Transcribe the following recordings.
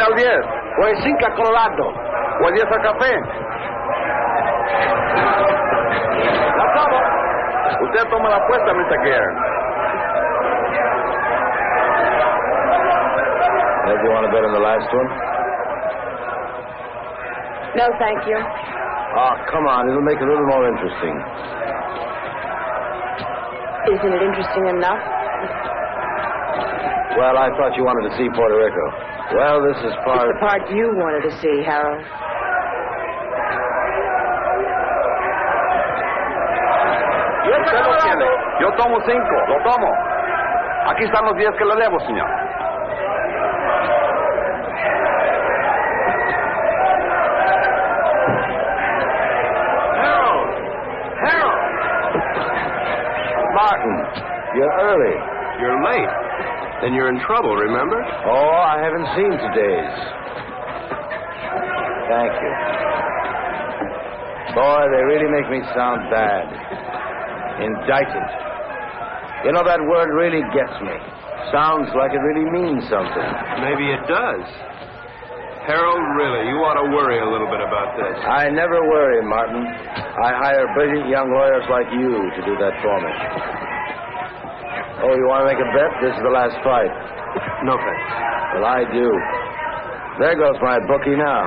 al 10, o el 5 a Colorado, o el 10 al café. That's all. Usted toma la apuesta, Mr. Guerin. Do you want to bet on the last one? No, thank you. Oh, come on. It'll make it a little more interesting. Isn't it interesting enough? Well, I thought you wanted to see Puerto Rico. Well, this is part... It's the part you wanted to see, Harold. Usted lo tiene. Yo tomo 5. Lo tomo. Aquí están los 10 que le debo, señor. Martin, you're early. You're late. Then you're in trouble, remember? Oh, I haven't seen today's. Thank you. Boy, they really make me sound bad. Indicted. You know, that word really gets me. Sounds like it really means something. Maybe it does. Harold, really, you ought to worry a little bit about this. I never worry, Martin. I hire brilliant young lawyers like you to do that for me. Oh, you want to make a bet? This is the last fight. No thanks. Well, I do. There goes my bookie now.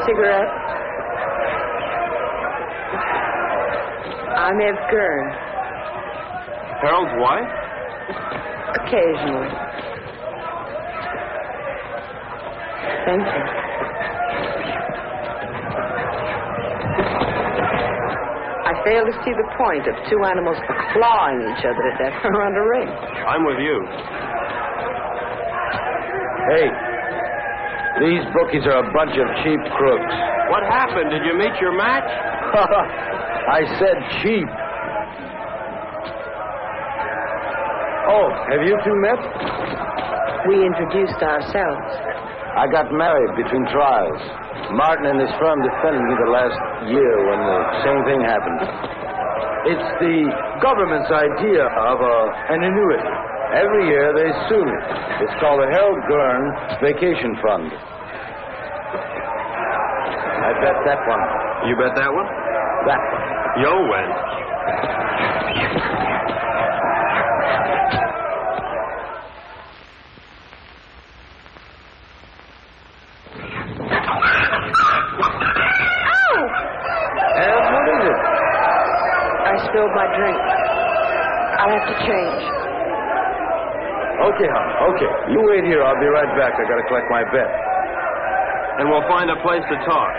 Cigarette? I'm Ev Gurn. Harold's wife? Occasionally. Thank you. I fail to see the point of two animals clawing each other to death around a ring. I'm with you. Hey, these bookies are a bunch of cheap crooks. What happened? Did you meet your match? I said cheap. Oh, have you two met? We introduced ourselves. I got married between trials. Martin and his firm defended me the last year when the same thing happened. It's the government's idea of an annuity. Every year they sue me. It's called the Harold Gurn Vacation Fund. I bet that one. You bet that one? That one. You'll win. Spilled my drink. I'll have to change. Okay, hon. Okay. You wait here. I'll be right back. I gotta collect my bet. And we'll find a place to talk.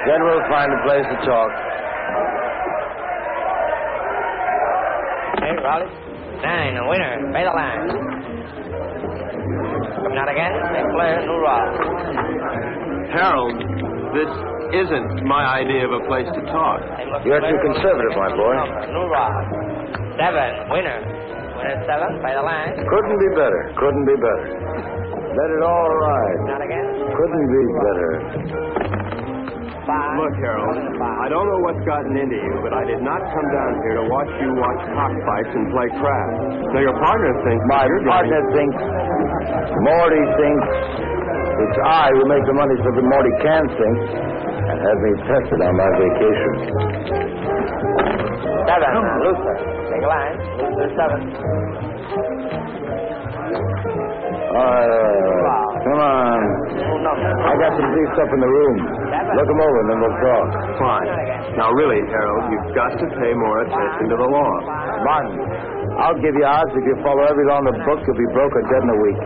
Then we'll find a place to talk. Hey, Raleigh. 9, a winner. Pay the line. Coming out again. Big player, no rock. Harold, this isn't my idea of a place to talk. You're too conservative, my boy. No rock. 7, winner. Winner 7, pay the line. Couldn't be better. Couldn't be better. Let it all ride. Not again. Couldn't be better. 5. Look, Harold, I don't know what's gotten into you, but I did not come down here to watch you watch cockfights and play craps. Now, your partner thinks... My partner thinks... Morty thinks... It's I who make the money so that Morty can think and have me tested on my vacation. 7, Luther. Take a line. Luther 7. Come on. I got some free stuff in the room. Look them over and then we'll talk. Fine. Now, really, Harold, you've got to pay more attention to the law. Martin, I'll give you odds if you follow every law in the book, you'll be broke or dead in a week.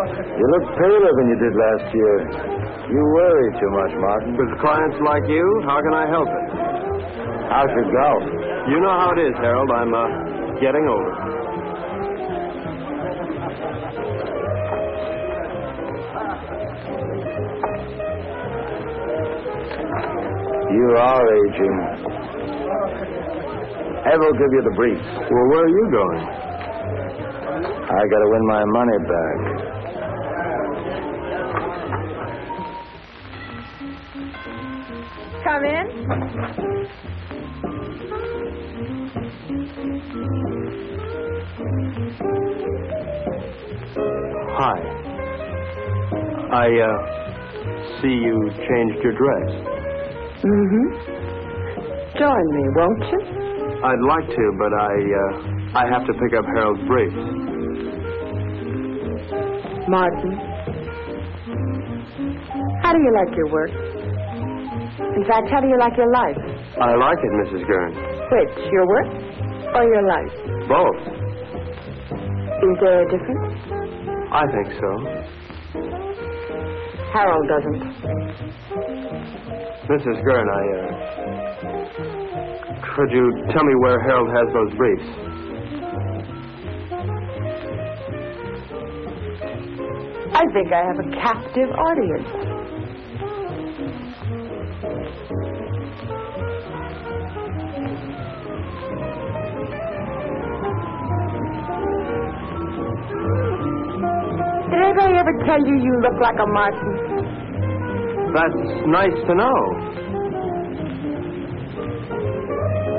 You look paler than you did last year. You worry too much, Martin. With clients like you, how can I help it? How's your golf? You know how it is, Harold. I'm getting older. You are aging. Ev will give you the brief. Well, where are you going? I gotta win my money back. come in? Hi. I see you changed your dress. Mm-hmm. Join me, won't you? I'd like to, but I have to pick up Harold's briefs. Martin, how do you like your work? In fact, how do you like your life? I like it, Mrs. Gurn. Which, your work or your life? Both. Is there a difference? I think so. Harold doesn't. Mrs. Gurn, could you tell me where Harold has those briefs? I think I have a captive audience. Did anybody ever tell you you look like a Martin? That's nice to know.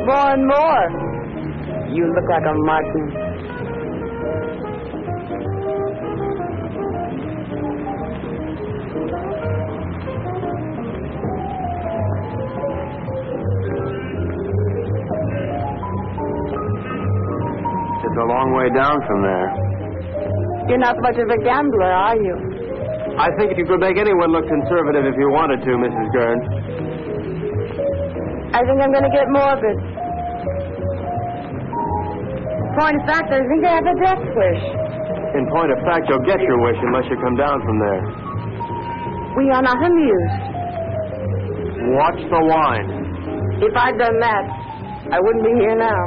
More and more. You look like a Martin. It's a long way down from there. You're not much of a gambler, are you? I think you could make anyone look conservative if you wanted to, Mrs. Gurn. I think I'm going to get morbid. Point of fact, I think I have a death wish. In point of fact, you'll get your wish unless you come down from there. We are not amused. Watch the wine. If I'd done that, I wouldn't be here now.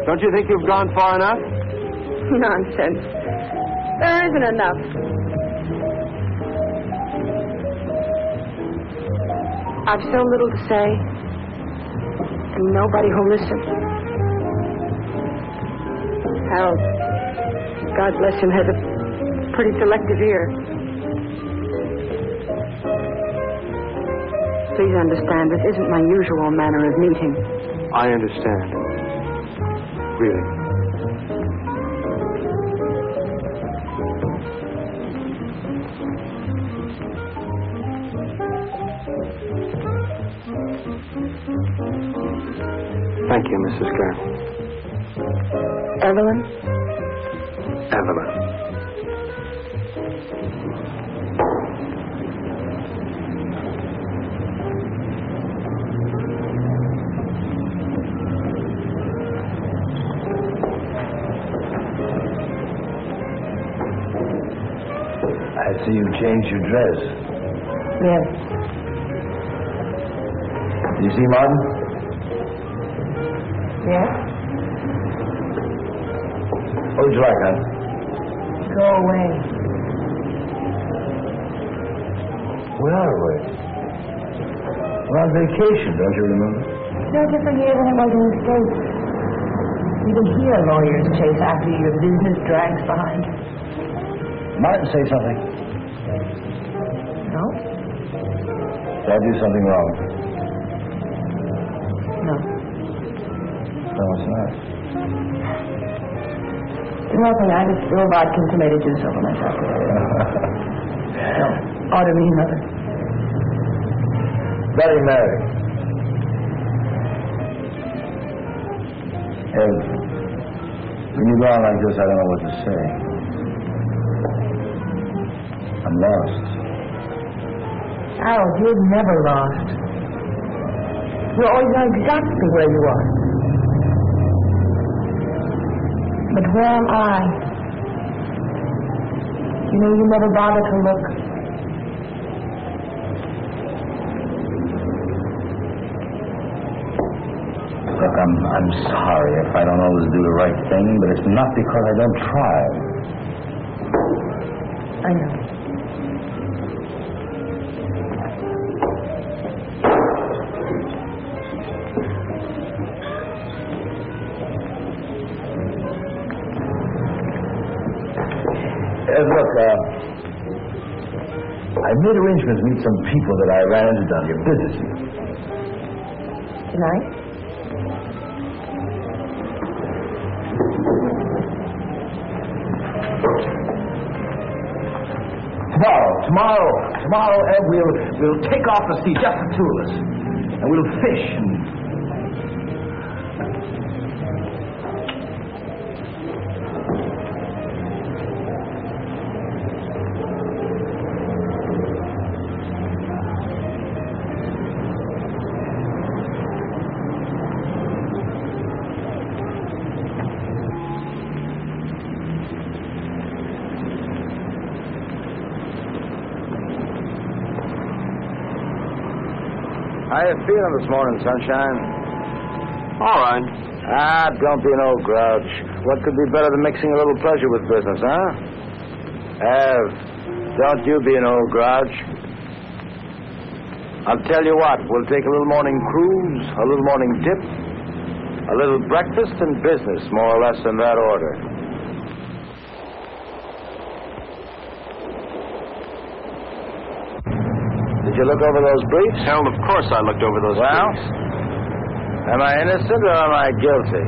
Don't you think you've gone far enough? Nonsense. There isn't enough. I've so little to say, and nobody who'll listen. Harold, God bless him, has a pretty selective ear. Please understand, this isn't my usual manner of meeting. I understand. Really. Thank you, Mrs. Gurn. Evelyn? Evelyn. I see you changed your dress. Yes. You see Martin? Yes? What would you like, hon? Go away. Where are we? We're on vacation, don't you remember? It's no different here than it was in the States. Even here, lawyers chase after your business drags behind. Martin, say something. No? Did I do something wrong? No. No, it's not. Nothing. I just spill vodka and tomato juice over myself. No. Ought to mean nothing. Betty Mary. Hey, when you go on like this, I don't know what to say. I'm lost. Harold, you're never lost. You always know exactly where you are. But where am I? You know, you never bother to look. Look, I'm sorry if I don't always do the right thing, but it's not because I don't try. I know. Look, I made arrangements to meet some people that I ran into down here, business. Tonight? Tomorrow, Ed, we'll take off the sea, just the two of us. And we'll fish and... How you feeling this morning, Sunshine? All right. Don't be an old grouch. What could be better than mixing a little pleasure with business, huh? Ev, don't you be an old grouch. I'll tell you what, we'll take a little morning cruise, a little morning dip, a little breakfast and business, more or less in that order. Did you look over those briefs? Harold, of course I looked over those briefs. Am I innocent or am I guilty?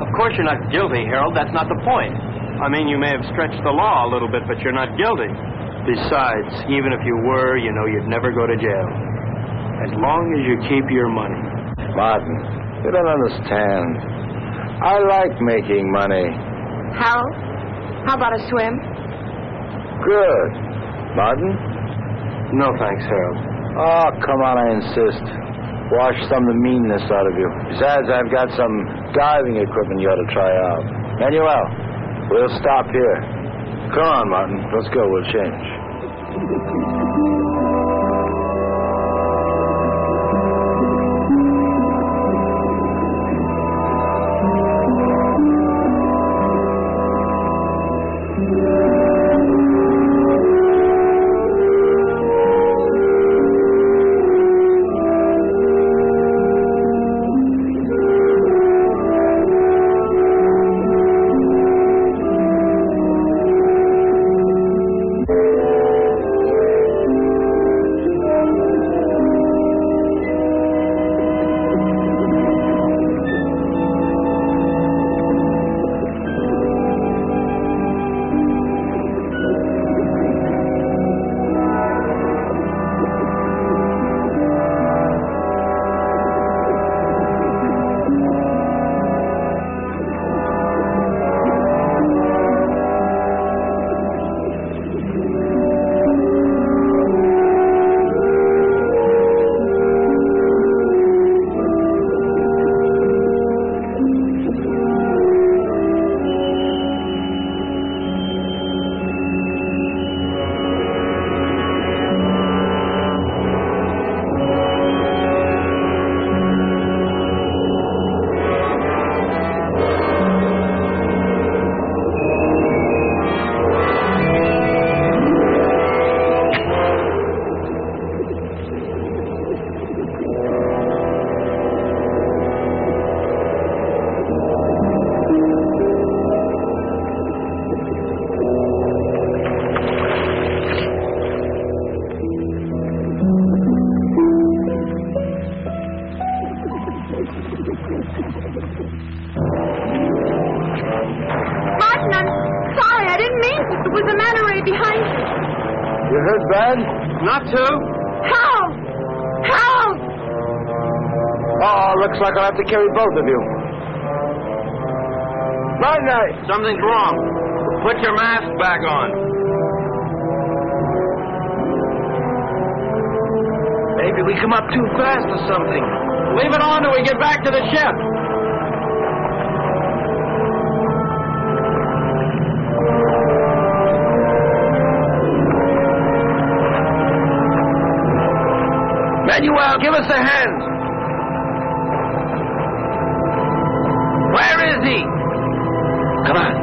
Of course you're not guilty, Harold. That's not the point. I mean, you may have stretched the law a little bit, but you're not guilty. Besides, even if you were, you know you'd never go to jail. As long as you keep your money. Martin, you don't understand. I like making money. Harold, how about a swim? Good. Martin? No, thanks, Harold. Oh, come on, I insist. Wash some of the meanness out of you. Besides, I've got some diving equipment you ought to try out. Manuel, we'll stop here. Come on, Martin. Let's go. We'll change. You hurt bad? Not to. Help! Help! Oh, looks like I'll have to carry both of you. Night-night. Something's wrong. Put your mask back on. Maybe we come up too fast or something. Leave it on till we get back to the ship. Manuel, give us a hand. Where is he? Come on.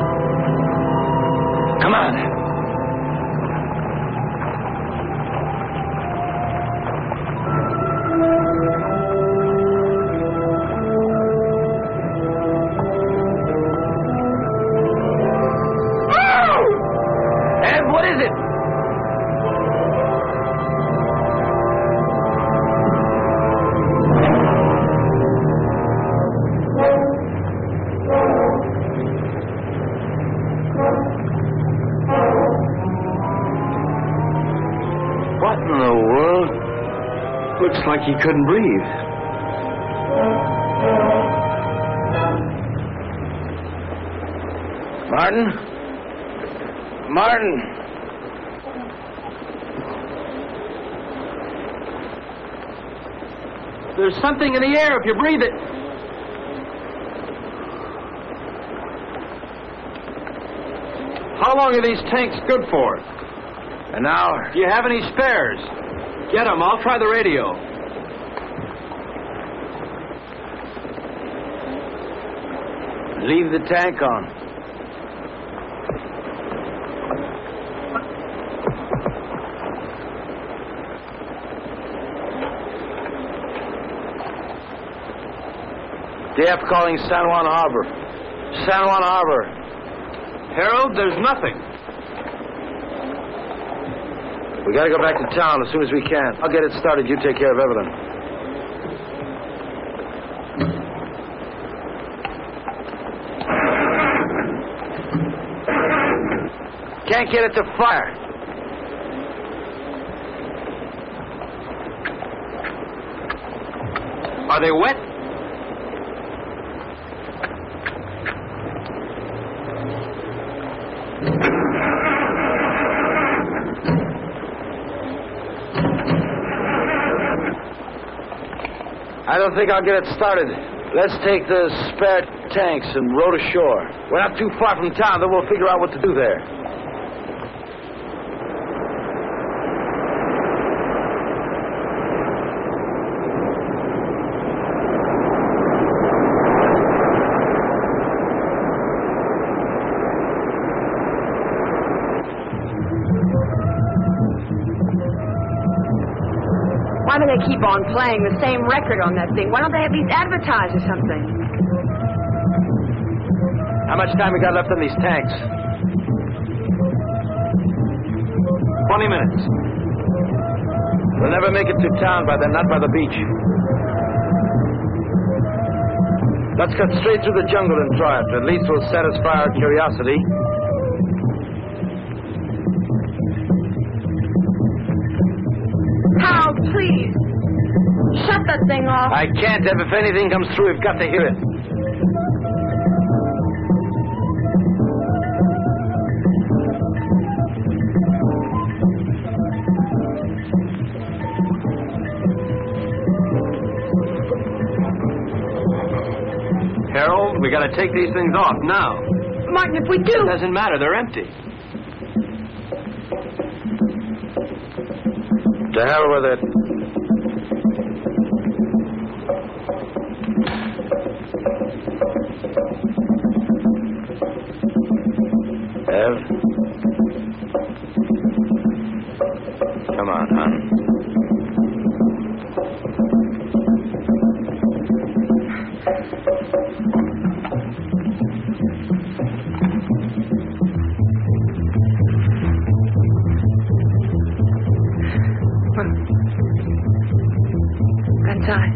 Come on. And what is it? like he couldn't breathe. Martin? Martin! There's something in the air if you breathe it. How long are these tanks good for? An hour. Do you have any spares? Get them. I'll try the radio. Leave the tank on. DF calling San Juan Harbor. San Juan Harbor. Harold, there's nothing. We gotta go back to town as soon as we can. I'll get it started. You take care of Evelyn. Can't get it to fire. Are they wet? I don't think I'll get it started. Let's take the spare tanks and row to shore. We're not too far from town, then we'll figure out what to do there. Why do they keep on playing the same record on that thing? Why don't they at least advertise or something? How much time we got left on these tanks? 20 minutes. We'll never make it to town by then, not by the beach. Let's cut straight through the jungle and try it. At least we'll satisfy our curiosity. Hal, please. Shut that thing off. I can't, Ev. If anything comes through, we've got to hear it. Harold, we gotta take these things off now. Martin, if we do... It doesn't matter, they're empty. To hell with it. Ev? Come on, hon. Time.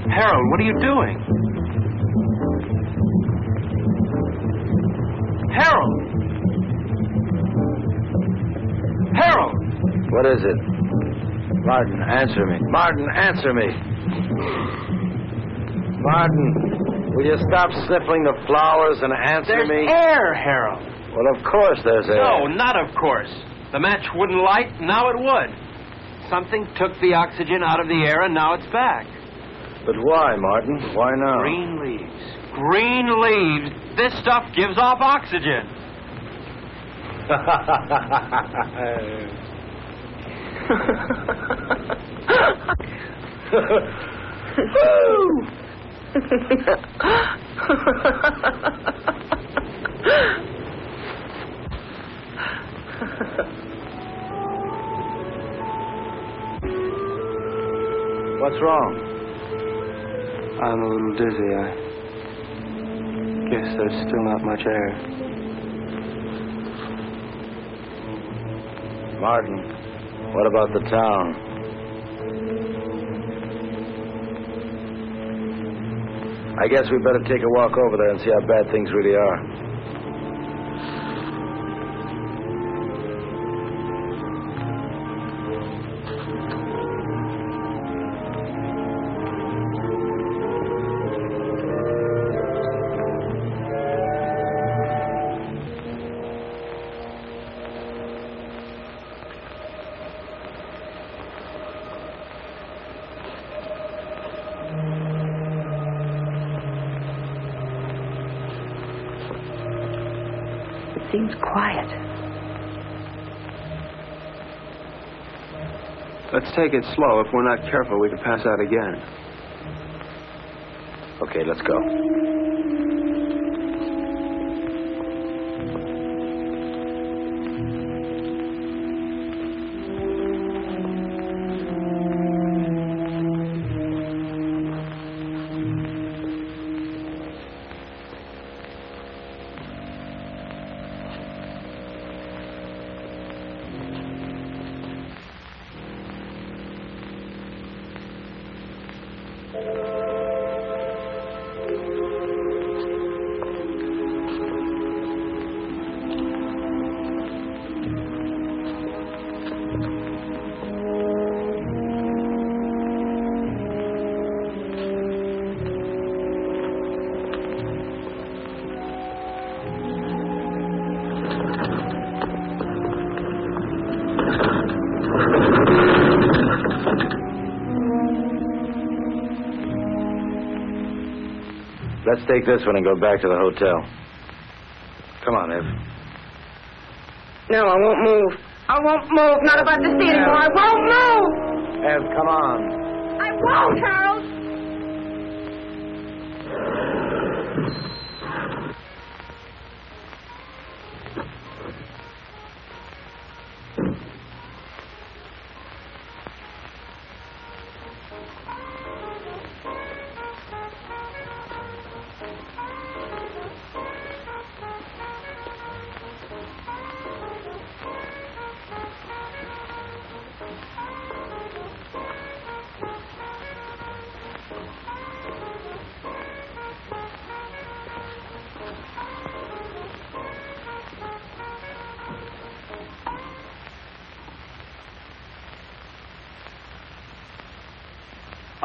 Harold, what are you doing? Harold! Harold! What is it? Martin, answer me. Martin, answer me. Martin, will you stop sniffling the flowers and answer me? There's air, Harold. Well, of course there's air. No, not of course. The match wouldn't light, now it would. Something took the oxygen out of the air, and now it's back. But why, Martin? Why now? Green leaves. Green leaves. This stuff gives off oxygen. What's wrong? I'm a little dizzy. I guess there's still not much air. Martin, what about the town? I guess we better take a walk over there and see how bad things really are. Seems quiet. Let's take it slow. If we're not careful, we could pass out again. Okay, let's go. Let's take this one and go back to the hotel. Come on, Ev. No, I won't move. I won't move. Not about this thing anymore. I won't move. Ev, come on. I won't, Harold.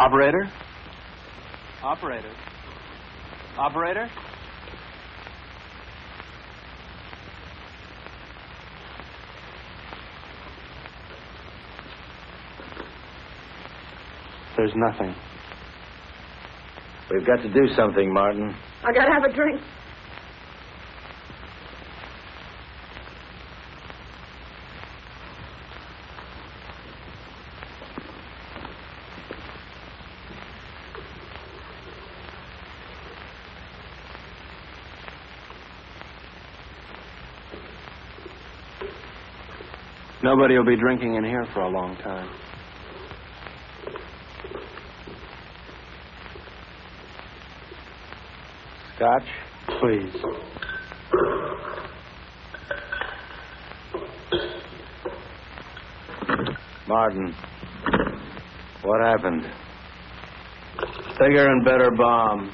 Operator? Operator? Operator? There's nothing. We've got to do something, Martin. I gotta have a drink. Nobody will be drinking in here for a long time. Scotch? Please. Martin, what happened? Bigger and better bomb.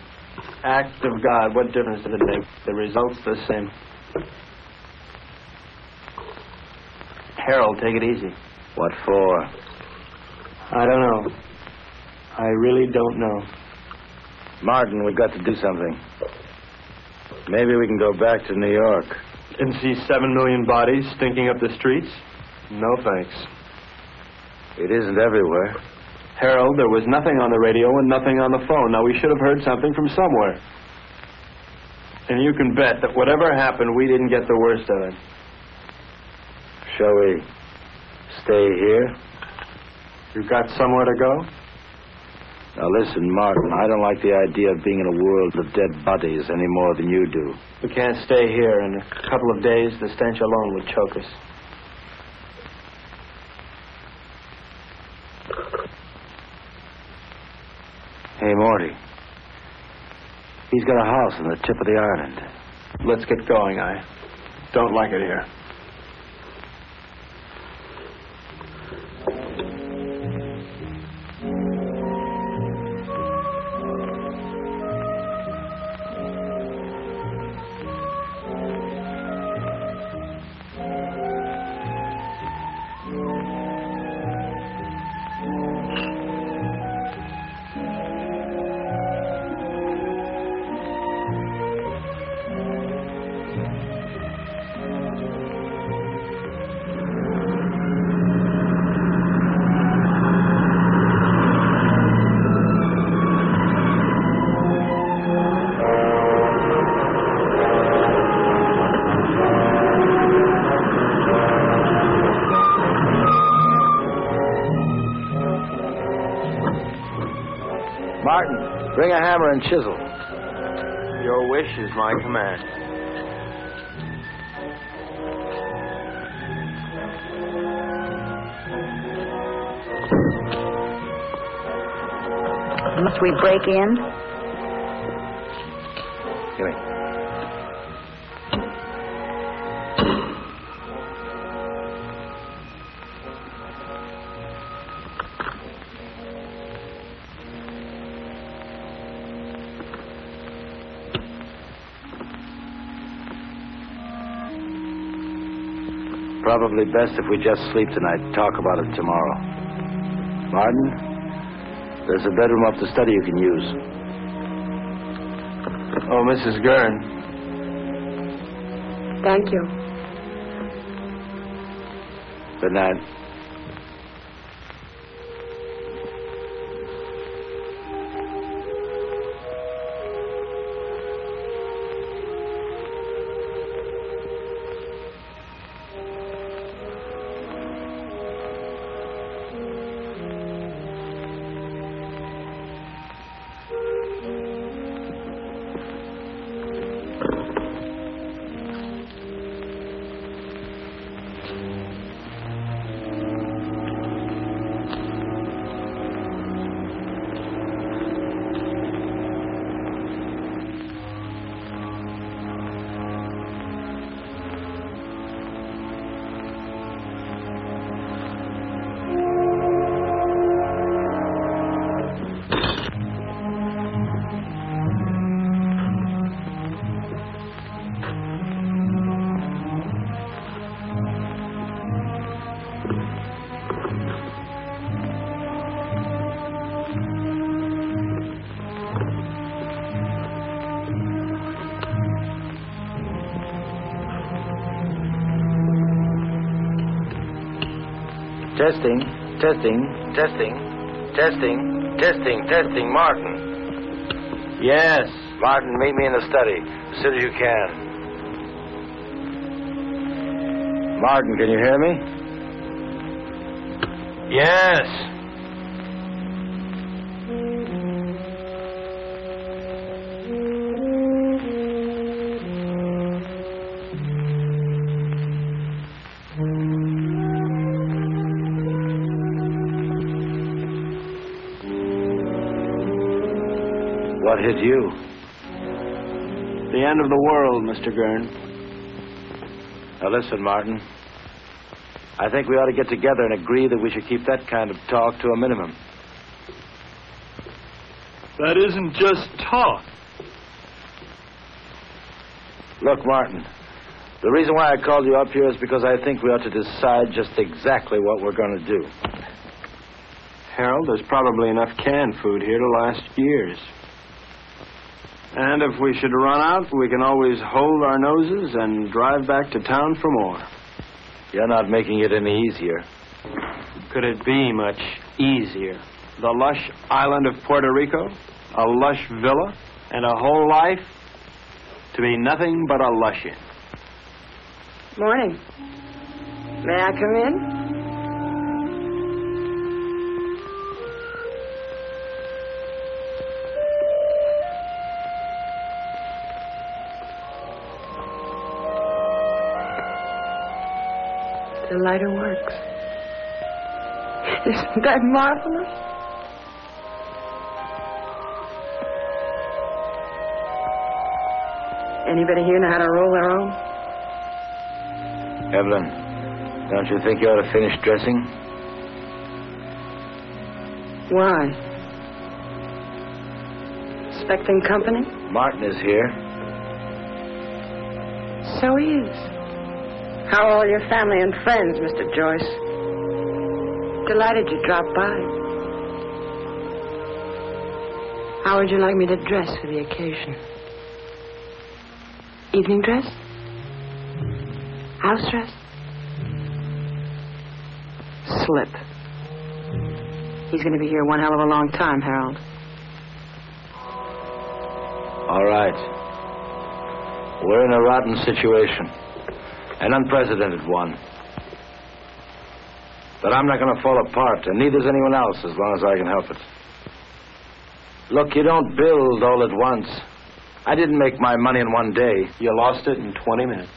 Act of God. What difference does it make? The result's the same. Harold, take it easy. What for? I don't know. I really don't know. Martin, we've got to do something. Maybe we can go back to New York. And see 7 million bodies stinking up the streets? No thanks. It isn't everywhere. Harold, there was nothing on the radio and nothing on the phone. Now, we should have heard something from somewhere. And you can bet that whatever happened, we didn't get the worst of it. Shall we stay here? You got somewhere to go? Now listen, Martin, I don't like the idea of being in a world of dead bodies any more than you do. We can't stay here. In a couple of days, the stench alone would choke us. Hey, Morty. He's got a house on the tip of the island. Let's get going. I don't like it here. Martin, bring a hammer and chisel. Your wish is my command. Must we break in? Give me. Probably best if we just sleep tonight. Talk about it tomorrow. Martin, there's a bedroom up the study you can use. Oh, Mrs. Gurn. Thank you. Good night. Testing, Martin. Yes. Martin, meet me in the study as soon as you can. Martin, can you hear me? Yes. What hit you? The end of the world, Mr. Gurn. Now listen, Martin. I think we ought to get together and agree that we should keep that kind of talk to a minimum. That isn't just talk. Look, Martin, the reason why I called you up here is because I think we ought to decide just exactly what we're going to do. Harold, there's probably enough canned food here to last years. And if we should run out, we can always hold our noses and drive back to town for more. You're not making it any easier. Could it be much easier? The lush island of Puerto Rico, a lush villa, and a whole life to be nothing but a lush-in. Morning. May I come in? The lighter works. Isn't that marvelous? Anybody here know how to roll their own? Evelyn, don't you think you ought to finish dressing? Why? Expecting company? Martin is here. So he is. How are all your family and friends, Mr. Joyce? Delighted you dropped by. How would you like me to dress for the occasion? Evening dress? House dress? Slip. He's going to be here one hell of a long time, Harold. All right. We're in a rotten situation. An unprecedented one. But I'm not going to fall apart, and neither's anyone else as long as I can help it. Look, you don't build all at once. I didn't make my money in one day. You lost it in 20 minutes.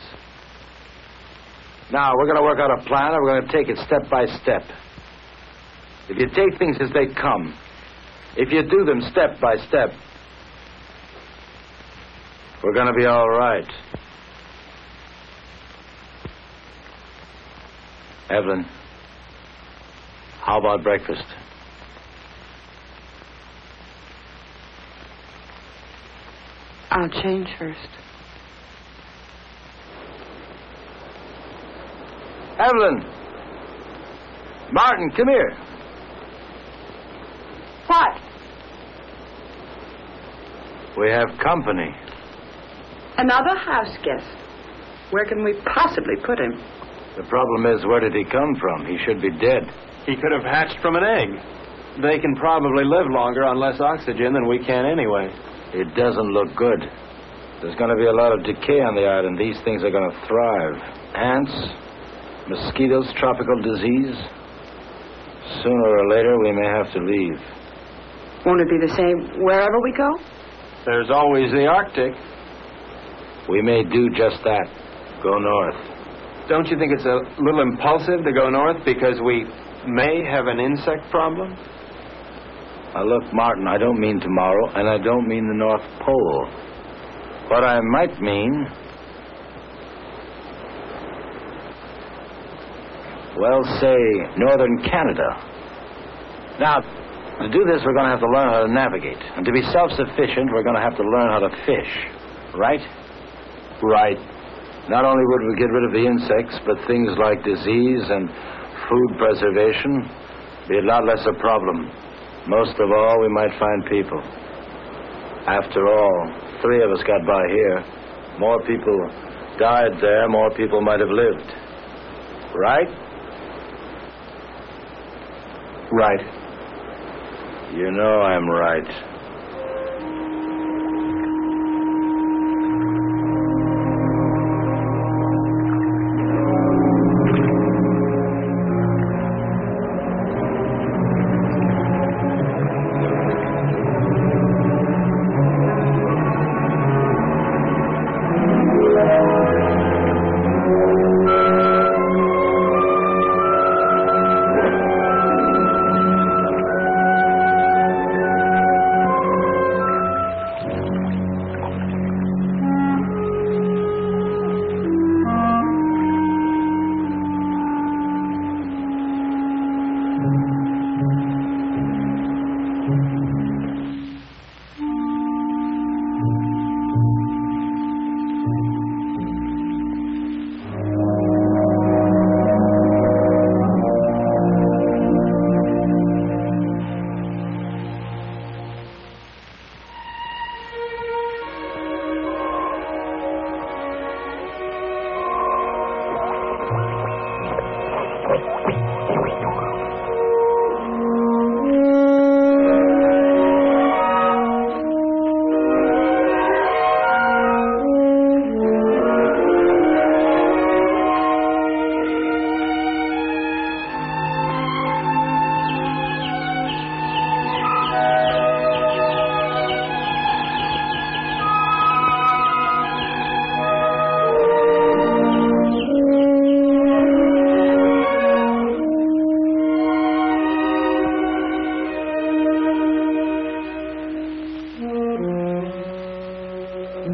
Now, we're going to work out a plan, and we're going to take it step by step. If you take things as they come, if you do them step by step, we're going to be all right. Evelyn, how about breakfast? I'll change first. Evelyn! Martin, come here. What? We have company. Another house guest. Where can we possibly put him? The problem is, where did he come from? He should be dead. He could have hatched from an egg. They can probably live longer on less oxygen than we can anyway. It doesn't look good. There's going to be a lot of decay on the island. These things are going to thrive. Ants, mosquitoes, tropical disease. Sooner or later, we may have to leave. Won't it be the same wherever we go? There's always the Arctic. We may do just that. Go north. Don't you think it's a little impulsive to go north because we may have an insect problem? Now, look, Martin, I don't mean tomorrow, and I don't mean the North Pole. What I might mean... well, say, northern Canada. Now, to do this, we're going to have to learn how to navigate. And to be self-sufficient, we're going to have to learn how to fish. Right? Right. Not only would we get rid of the insects, but things like disease and food preservation be a lot less a problem. Most of all, we might find people. After all, 3 of us got by here. More people died there, more people might have lived. Right? Right. You know I'm right.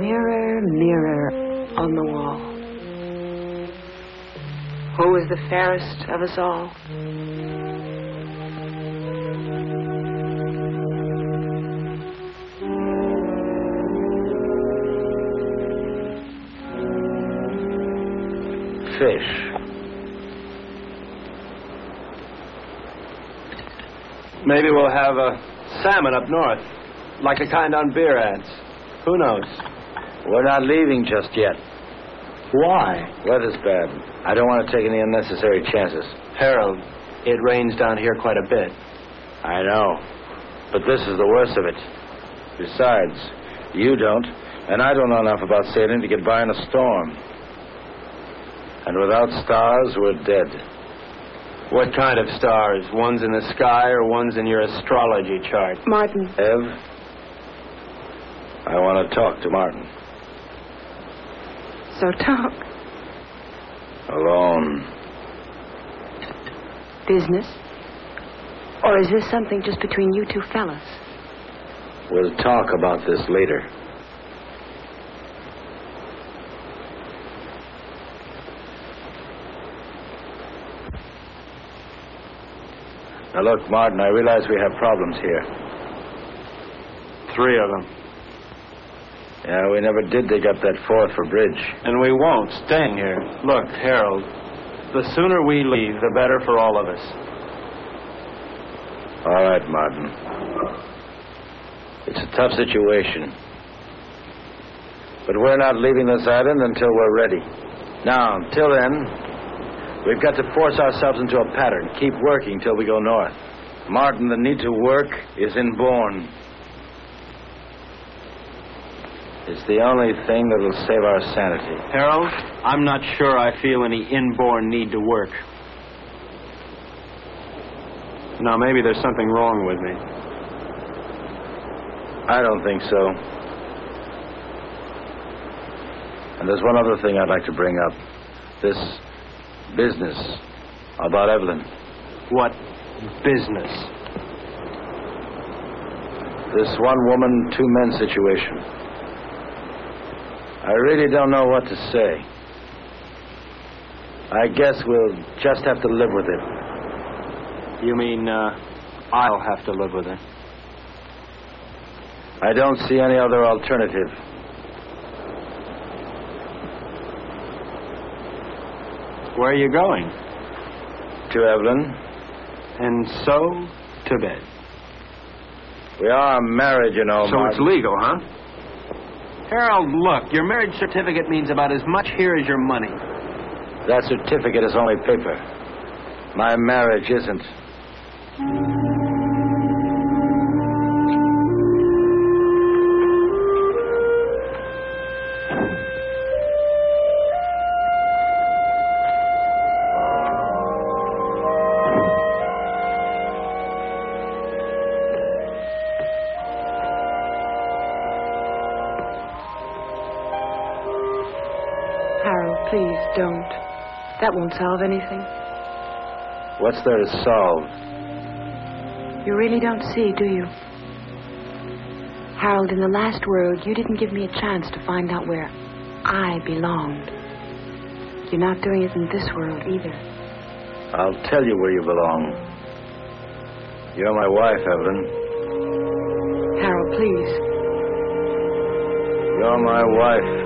Mirror, mirror on the wall, who is the fairest of us all? Fish. Maybe we'll have a salmon up north, like the kind on beer ads. Who knows? We're not leaving just yet. Why? Weather's bad. I don't want to take any unnecessary chances. Harold, it rains down here quite a bit. I know. But this is the worst of it. Besides, you don't, and I don't know enough about sailing to get by in a storm. And without stars, we're dead. What kind of stars? Ones in the sky or ones in your astrology chart? Martin. Ev, I want to talk to Martin. So talk. Alone. Business? Or is this something just between you two fellas? We'll talk about this later. Now look, Martin, I realize we have problems here. 3 of them. Yeah, we never did dig up that fourth for bridge. And we won't, staying here. Look, Harold, the sooner we leave, the better for all of us. All right, Martin. It's a tough situation. But we're not leaving this island until we're ready. Now, until then, we've got to force ourselves into a pattern. Keep working till we go north. Martin, the need to work is inborn. It's the only thing that will save our sanity. Harold, I'm not sure I feel any inborn need to work. Now, maybe there's something wrong with me. I don't think so. And there's one other thing I'd like to bring up. This business about Evelyn. What business? This one woman, 2 men situation. I really don't know what to say. I guess we'll just have to live with it. You mean, I'll have to live with it? I don't see any other alternative. Where are you going? To Evelyn. And so, to bed. We are married, you know, So Martin. it's legal, huh? Harold, look, your marriage certificate means about as much here as your money. That certificate is only paper. My marriage isn't. Harold, please don't. That won't solve anything. What's there to solve? You really don't see, do you? Harold, in the last world, you didn't give me a chance to find out where I belonged. You're not doing it in this world either. I'll tell you where you belong. You're my wife, Evelyn. Harold, please. You're my wife.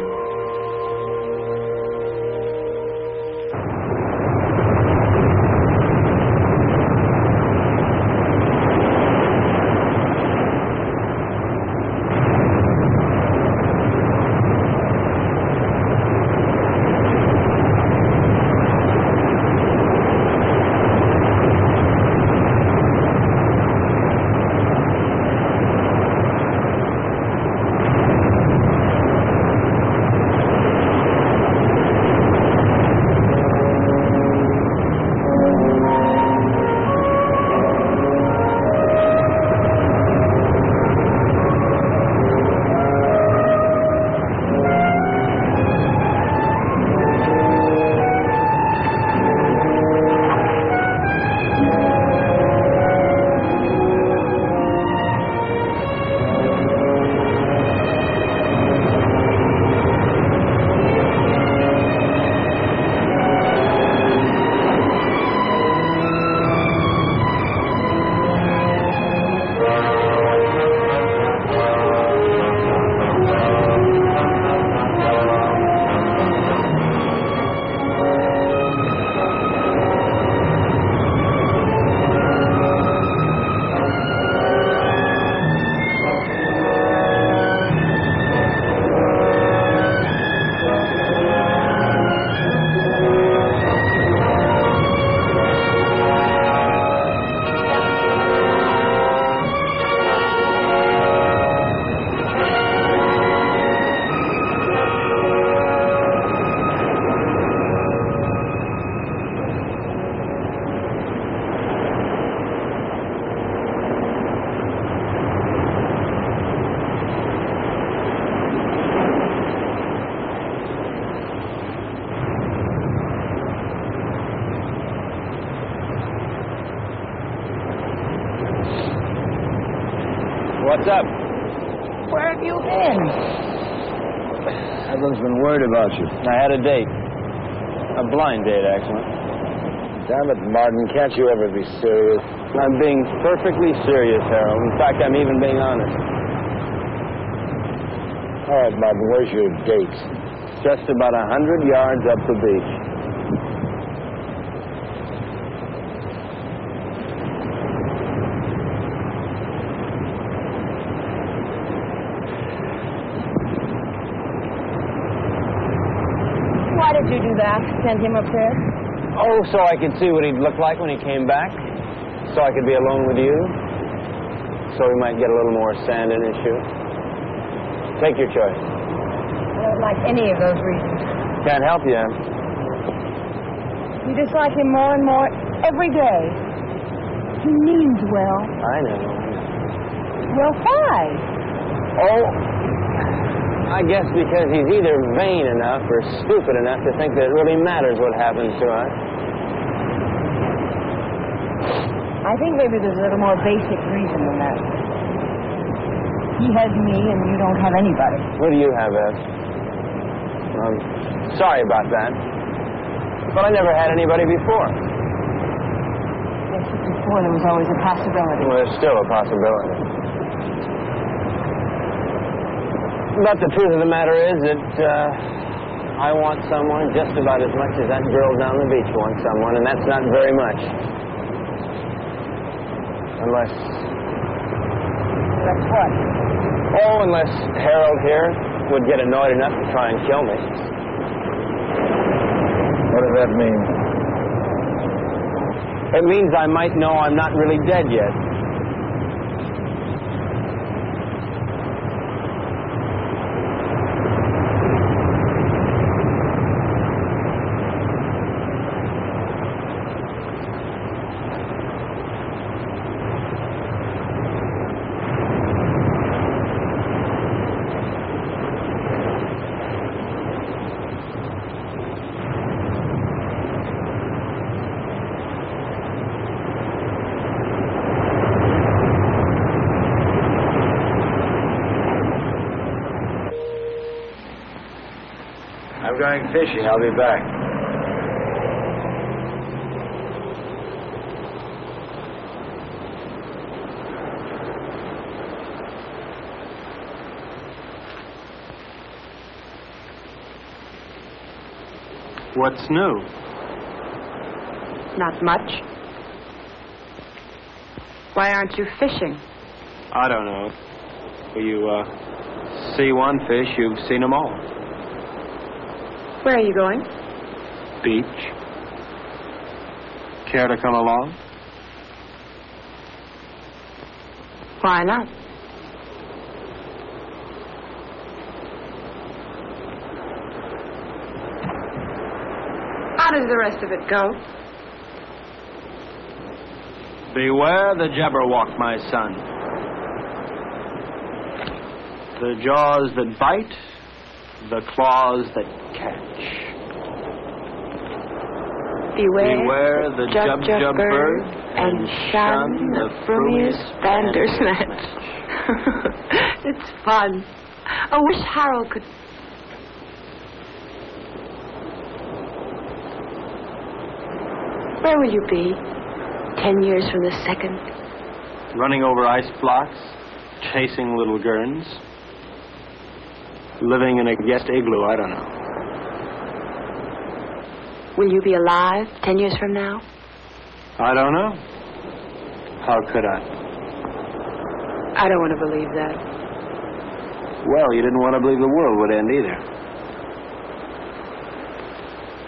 Rutland's been worried about you. I had a date. A blind date, actually. Damn it, Martin, can't you ever be serious? I'm being perfectly serious, Harold. In fact, I'm even being honest. All right, Martin, where's your date? Just about 100 yards up the beach. Why did you do that? Send him up there? Oh, so I could see what he'd look like when he came back. So I could be alone with you. So he might get a little more sand in his shoe. Take your choice. I don't like any of those reasons. Can't help you, Em. You dislike him more and more every day. He means well. I know. Well, why? Oh, I guess because he's either vain enough or stupid enough to think that it really matters what happens to us. I think maybe there's a little more basic reason than that. He has me and you don't have anybody. What do you have, Ev? I'm sorry about that. But I never had anybody before. Yes, but before there was always a possibility. Well, there's still a possibility. But the truth of the matter is that I want someone just about as much as that girl down the beach wants someone, and that's not very much. Unless... That's what? Oh, unless Harold here would get annoyed enough to try and kill me. What does that mean? It means I might know I'm not really dead yet. I'm going fishing. I'll be back. What's new? Not much. Why aren't you fishing? I don't know. Well, you see one fish, you've seen them all. Where are you going? Beach. Care to come along? Why not? How does the rest of it go? Beware the Jabberwock, my son. The jaws that bite, the claws that catch. Beware the jub bird and shun the frumious bandersnatch. It's fun. I wish Harold could... Where will you be 10 years from this second? Running over ice blocks, chasing little gurns, living in a guest igloo, I don't know. Will you be alive 10 years from now? I don't know. How could I? I don't want to believe that. Well, you didn't want to believe the world would end either.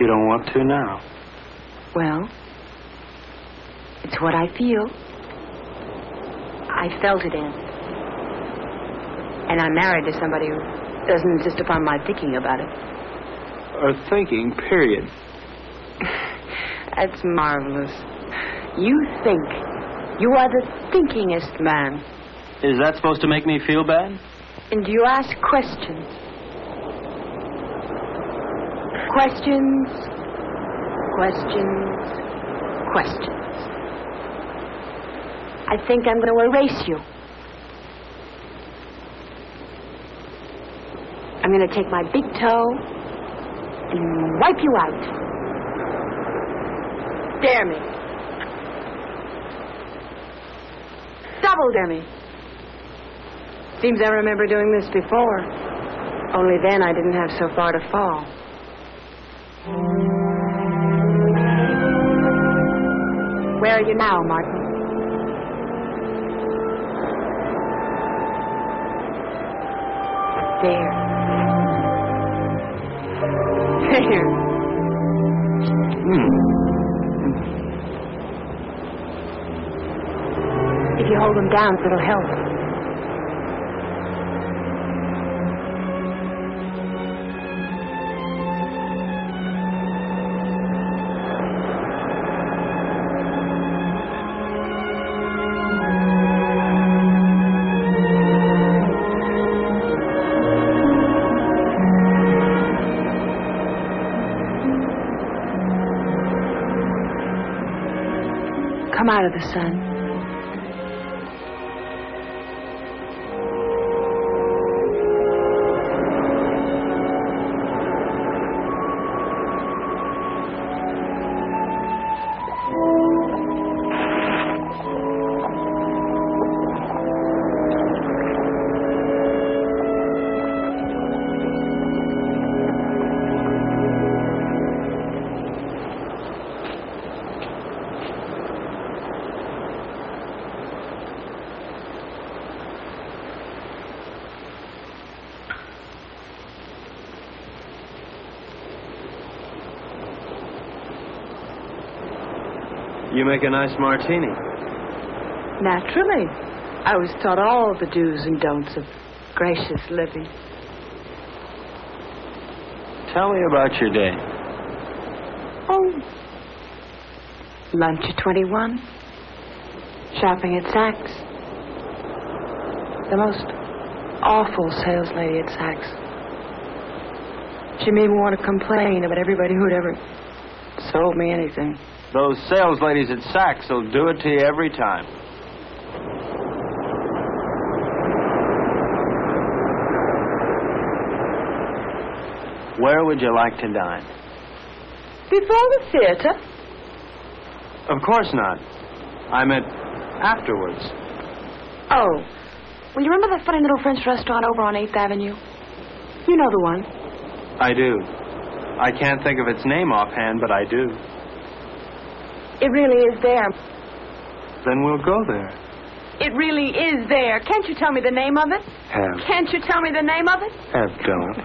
You don't want to now. Well, it's what I feel. I felt it in. And I'm married to somebody who doesn't insist upon my thinking about it. Thinking, period. That's marvelous. You think. You are the thinkingest man. Is that supposed to make me feel bad? And you ask questions. Questions. Questions. Questions. I think I'm going to erase you. I'm going to take my big toe and wipe you out. Dare me. Double dare me. Seems I remember doing this before. Only then I didn't have so far to fall. Where are you now, Martin? There. There. If you hold them down, it'll help. Come out of the sun. You make a nice martini. Naturally. I was taught all the do's and don'ts of gracious living. Tell me about your day. Oh. Lunch at 21. Shopping at Saks. The most awful sales lady at Saks. She made me want to complain about everybody who'd ever sold me anything. Those sales ladies at Saks will do it to you every time. Where would you like to dine? Before the theater? Of course not. I meant afterwards. Oh. Well, you remember that funny little French restaurant over on 8th Avenue? You know the one. I do. I can't think of its name offhand, but I do. It really is there. Then we'll go there. It really is there. Can't you tell me the name of it? Have. Can't you tell me the name of it? Have don't.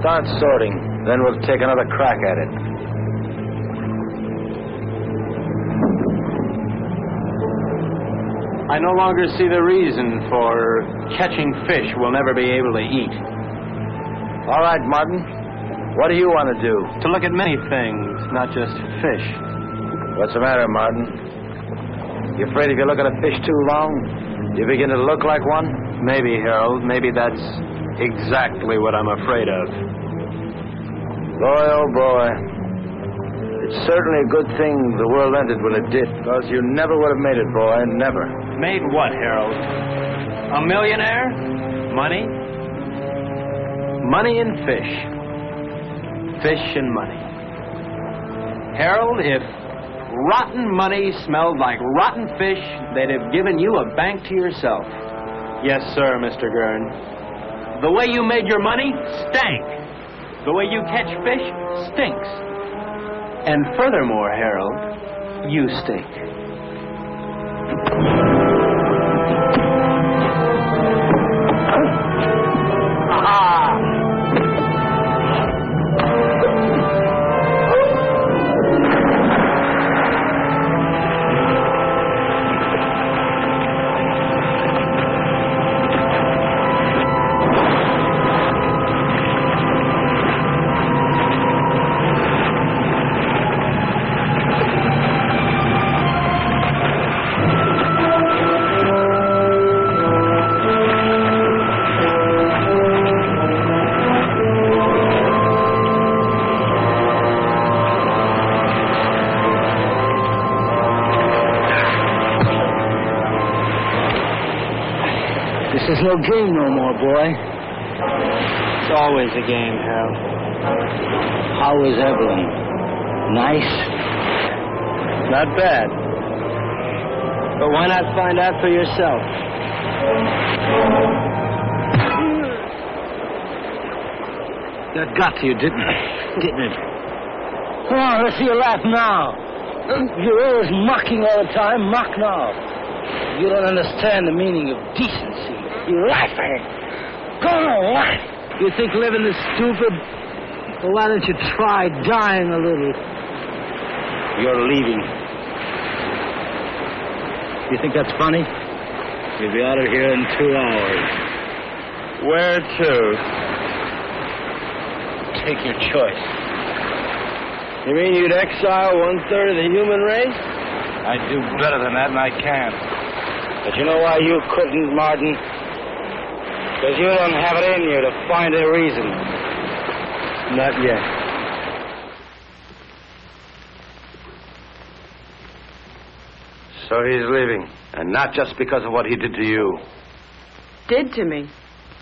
Start sorting, then we'll take another crack at it. I no longer see the reason for catching fish we'll never be able to eat. All right, Martin. What do you want to do? To look at many things, not just fish. What's the matter, Martin? You afraid if you look at a fish too long, you begin to look like one? Maybe, Harold. Maybe that's exactly what I'm afraid of. Boy, oh boy. It's certainly a good thing the world ended when it did, because you never would have made it, boy. Never. Made what, Harold? A millionaire? Money? Money and fish. Fish and money. Harold, if rotten money smelled like rotten fish, they'd have given you a bank to yourself. Yes, sir, Mr. Gurn. The way you made your money stank. The way you catch fish stinks. And furthermore, Harold, you stink. no game no more, boy. It's always a game, Harold. How is Evelyn? Nice? Not bad. But why not find out for yourself? That got to you, didn't it? Come on, let's see you laugh now. You're always mocking all the time. Mock now. You don't understand the meaning of decency. You're laughing. Come on, laugh. You think living is stupid? Well, why don't you try dying a little? You're leaving. You think that's funny? You'll be out of here in 2 hours. Where to? Take your choice. You mean you'd exile 1/3 of the human race? I'd do better than that, and I can. But you know why you couldn't, Martin? Because you don't have it in you to find a reason. Not yet. So he's leaving. And not just because of what he did to you. Did to me.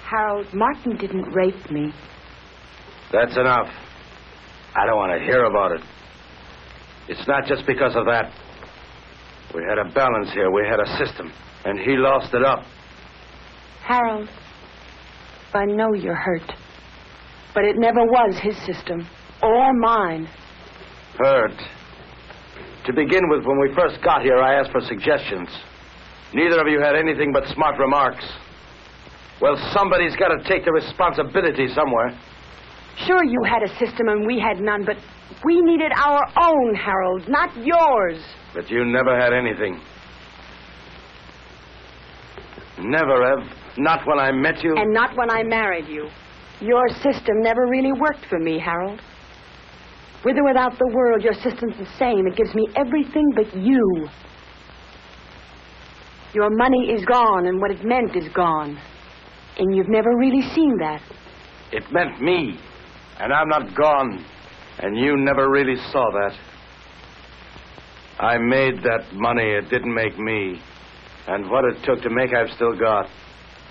Harold, Martin didn't rape me. That's enough. I don't want to hear about it. It's not just because of that. We had a balance here. We had a system. And he lost it up. Harold, I know you're hurt. But it never was his system. Or mine. Hurt. To begin with, when we first got here, I asked for suggestions. Neither of you had anything but smart remarks. Well, somebody's got to take the responsibility somewhere. Sure, you had a system and we had none, but we needed our own, Harold, not yours. But you never had anything. Never, Ev. Not when I met you. And not when I married you. Your system never really worked for me, Harold. With or without the world, your system's the same. It gives me everything but you. Your money is gone, and what it meant is gone. And you've never really seen that. It meant me. And I'm not gone. And you never really saw that. I made that money. It didn't make me. And what it took to make, I've still got.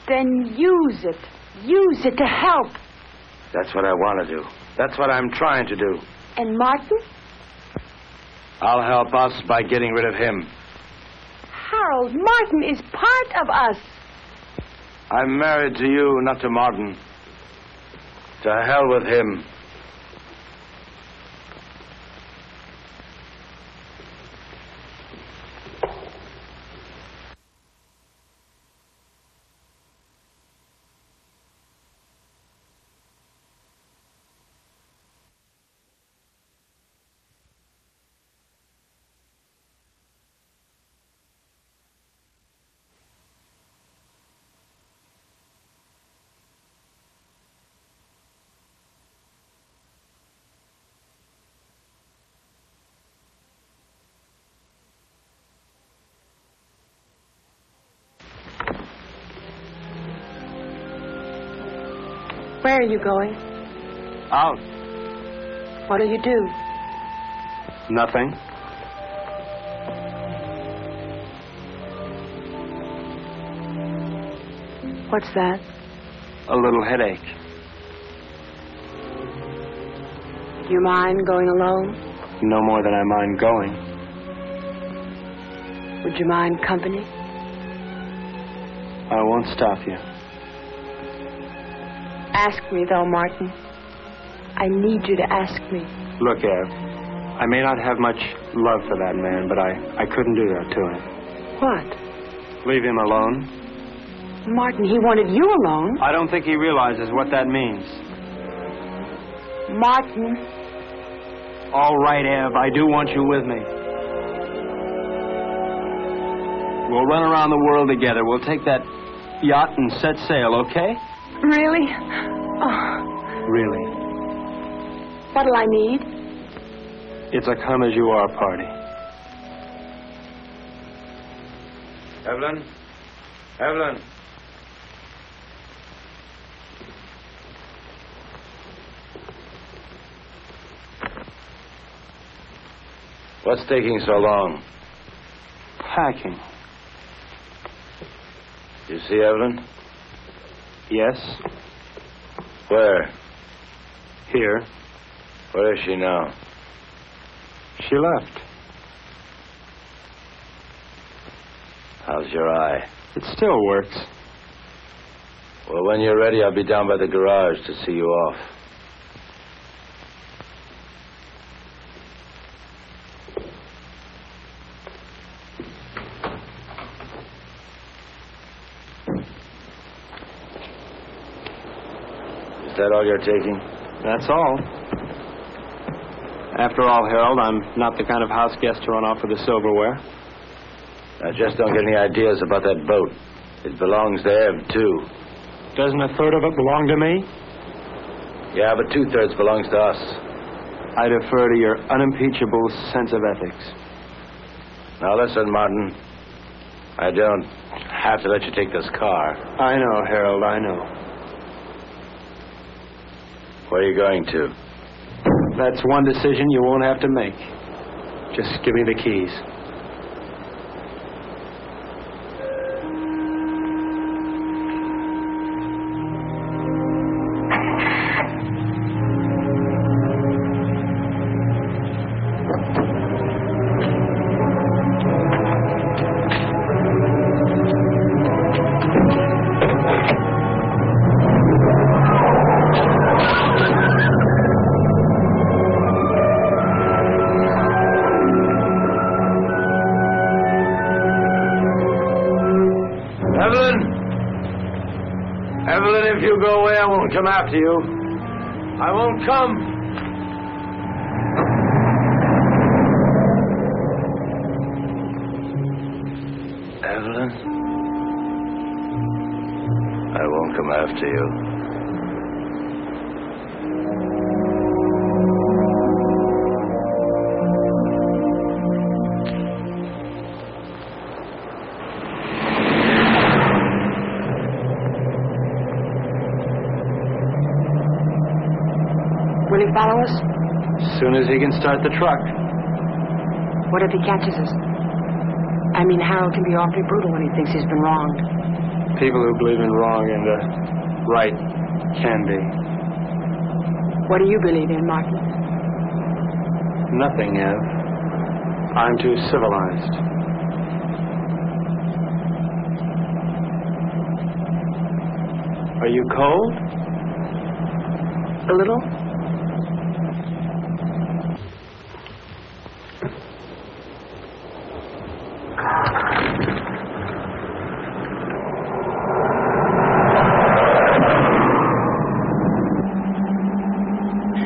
Then use it. Use it to help. That's what I want to do. That's what I'm trying to do. And Martin? I'll help us by getting rid of him. Harold, Martin is part of us. I'm married to you, not to Martin. To hell with him. Where are you going? Out. What'll you do? Nothing. What's that? A little headache. Do you mind going alone? No more than I mind going. Would you mind company? I won't stop you. Ask me, though, Martin. I need you to ask me. Look, Ev, I may not have much love for that man, but I couldn't do that to him. What? Leave him alone? Martin, he wanted you alone. I don't think he realizes what that means. Martin. All right, Ev, I do want you with me. We'll run around the world together. We'll take that yacht and set sail, okay? Really? Oh. Really. What'll I need? It's a come-as-you-are party. Evelyn? Evelyn? What's taking so long? Packing. You see, Evelyn? Yes? Where? Here. Where is she now? She left. How's your eye? It still works. Well, when you're ready, I'll be down by the garage to see you off. Is that all you're taking? That's all. After all, Harold, I'm not the kind of house guest to run off with the silverware. Now, just don't get any ideas about that boat. It belongs to Ev, too. Doesn't a third of it belong to me? Yeah, but 2/3 belongs to us. I defer to your unimpeachable sense of ethics. Now, listen, Martin. I don't have to let you take this car. I know, Harold, I know. Where are you going to? That's one decision you won't have to make. Just give me the keys. Evelyn, if you go away, I won't come after you. I won't come. Evelyn? I won't come after you. Will he follow us? As soon as he can start the truck. What if he catches us? I mean, Harold can be awfully brutal when he thinks he's been wronged. People who believe in wrong and right can be. What do you believe in, Martin? Nothing, Ev. I'm too civilized. Are you cold? A little?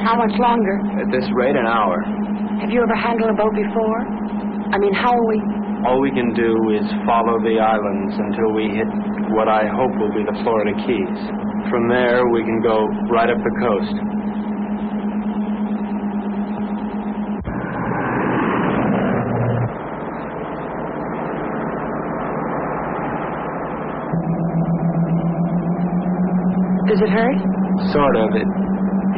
How much longer? At this rate, an hour. Have you ever handled a boat before? I mean, how are we? All we can do is follow the islands until we hit what I hope will be the Florida Keys. From there, we can go right up the coast. Does it hurt? Sort of. It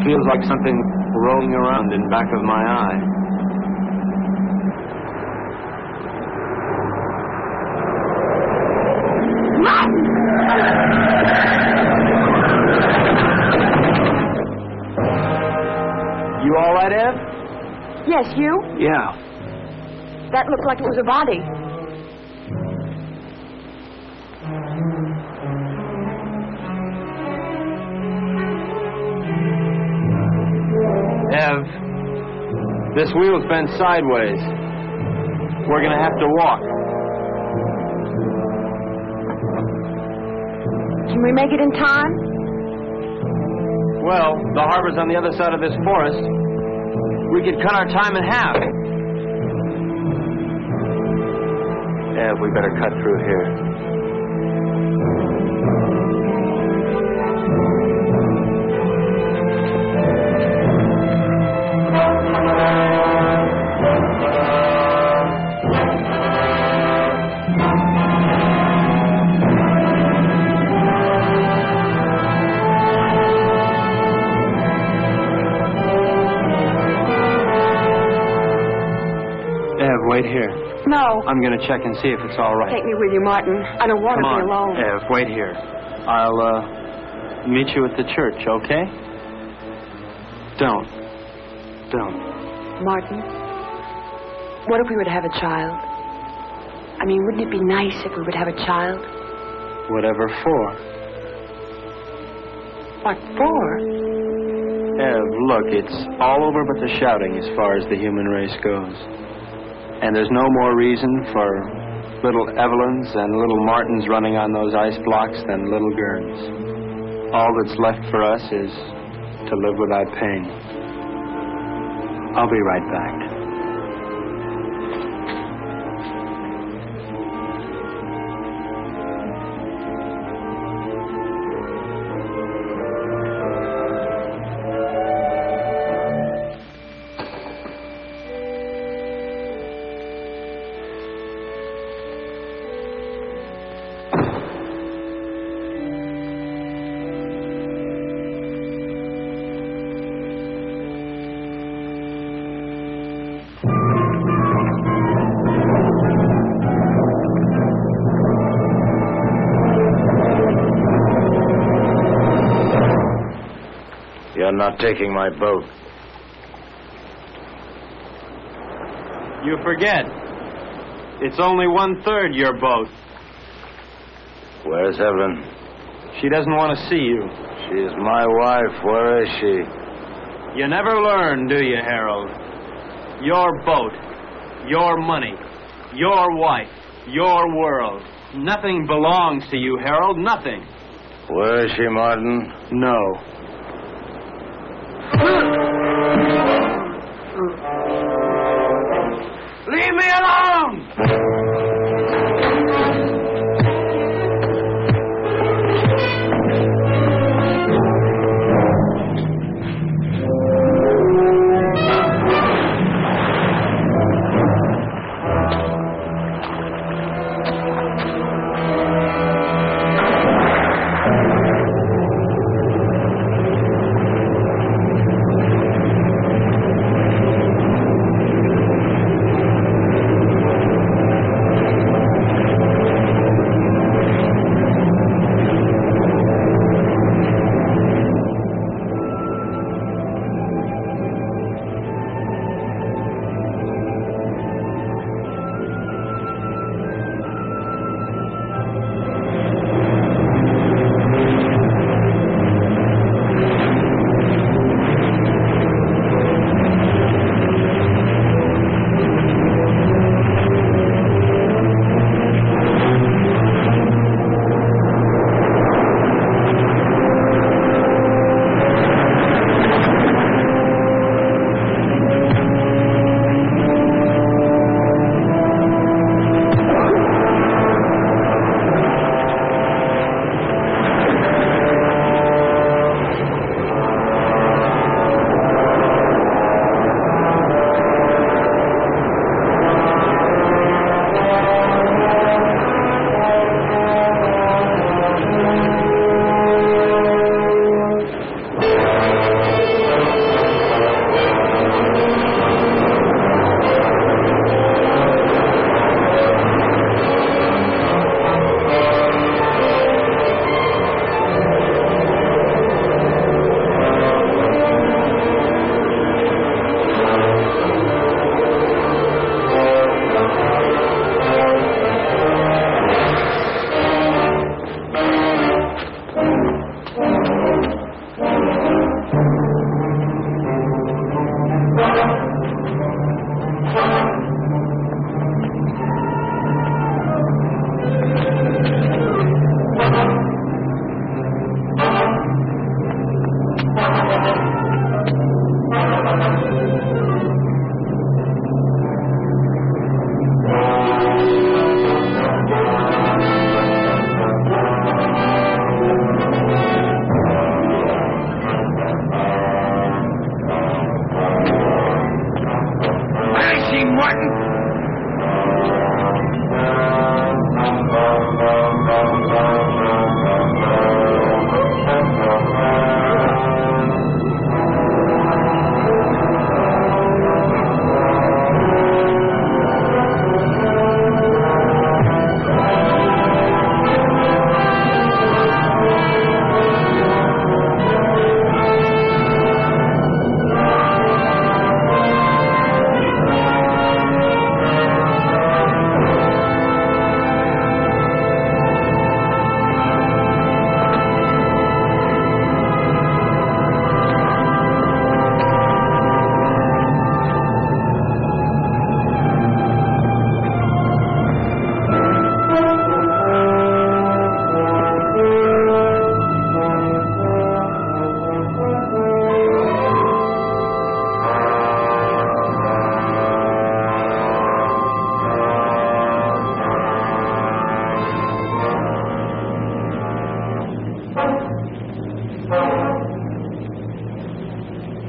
feels like something rolling around in back of my eye. You all right, Ev? Yes, you? Yeah. That looked like it was a body. Ev, this wheel's bent sideways. We're gonna have to walk. Can we make it in time? Well, the harbor's on the other side of this forest. We could cut our time in half. Ev, we better cut through here. Wait here. No. I'm going to check and see if it's all right. Take me with you, Martin. I don't want to be alone. Ev, wait here. meet you at the church, okay? Don't. Martin, what if we were to have a child? I mean, wouldn't it be nice if we would have a child? Whatever for. What for? Ev, look, it's all over but the shouting as far as the human race goes. And there's no more reason for little Evelyns and little Martins running on those ice blocks than little Gerns. All that's left for us is to live without pain. I'll be right back. You're not taking my boat. You forget. It's only 1/3 your boat. Where's Evelyn? She doesn't want to see you. She's my wife. Where is she? You never learn, do you, Harold? Your boat, your money, your wife, your world. Nothing belongs to you, Harold, nothing. Where is she, Martin? No. Leave me alone!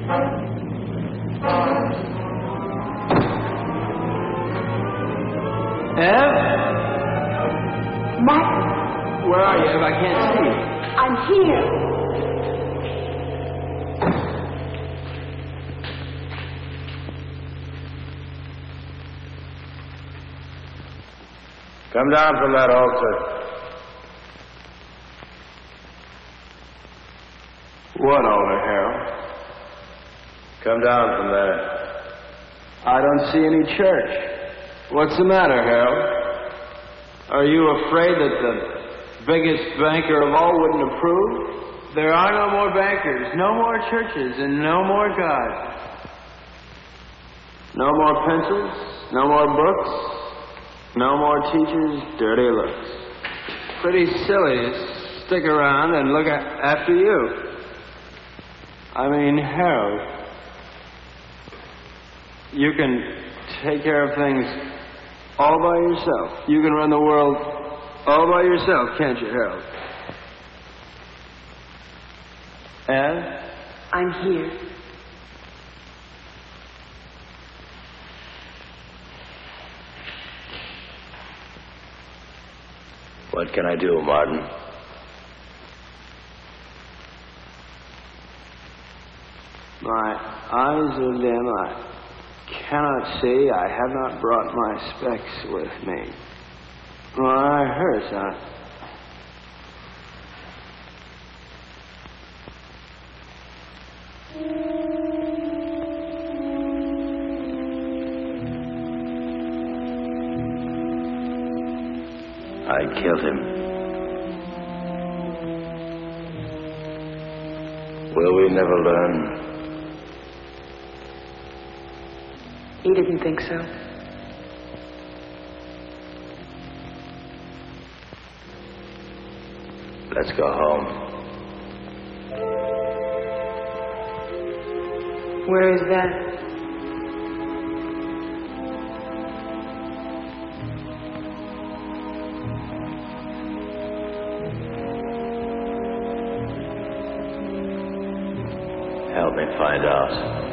Ev? Martin, Where are you, Ev? I can't see. I'm here. Come down from that altar. What altar, Harold? Come down from there. I don't see any church. What's the matter, Harold? Are you afraid that the biggest banker of all wouldn't approve? There are no more bankers, no more churches, and no more God. No more pencils, no more books, no more teachers' dirty looks. Pretty silly to stick around and look after you. I mean, Harold, you can take care of things all by yourself. You can run the world all by yourself, can't you, Harold? Ev? I'm here. What can I do, Martin? My eyes are dim. I cannot see. I have not brought my specs with me. My hurts, huh? I killed him. Will we never learn? He didn't think so. Let's go home. Where is that? Help me find out.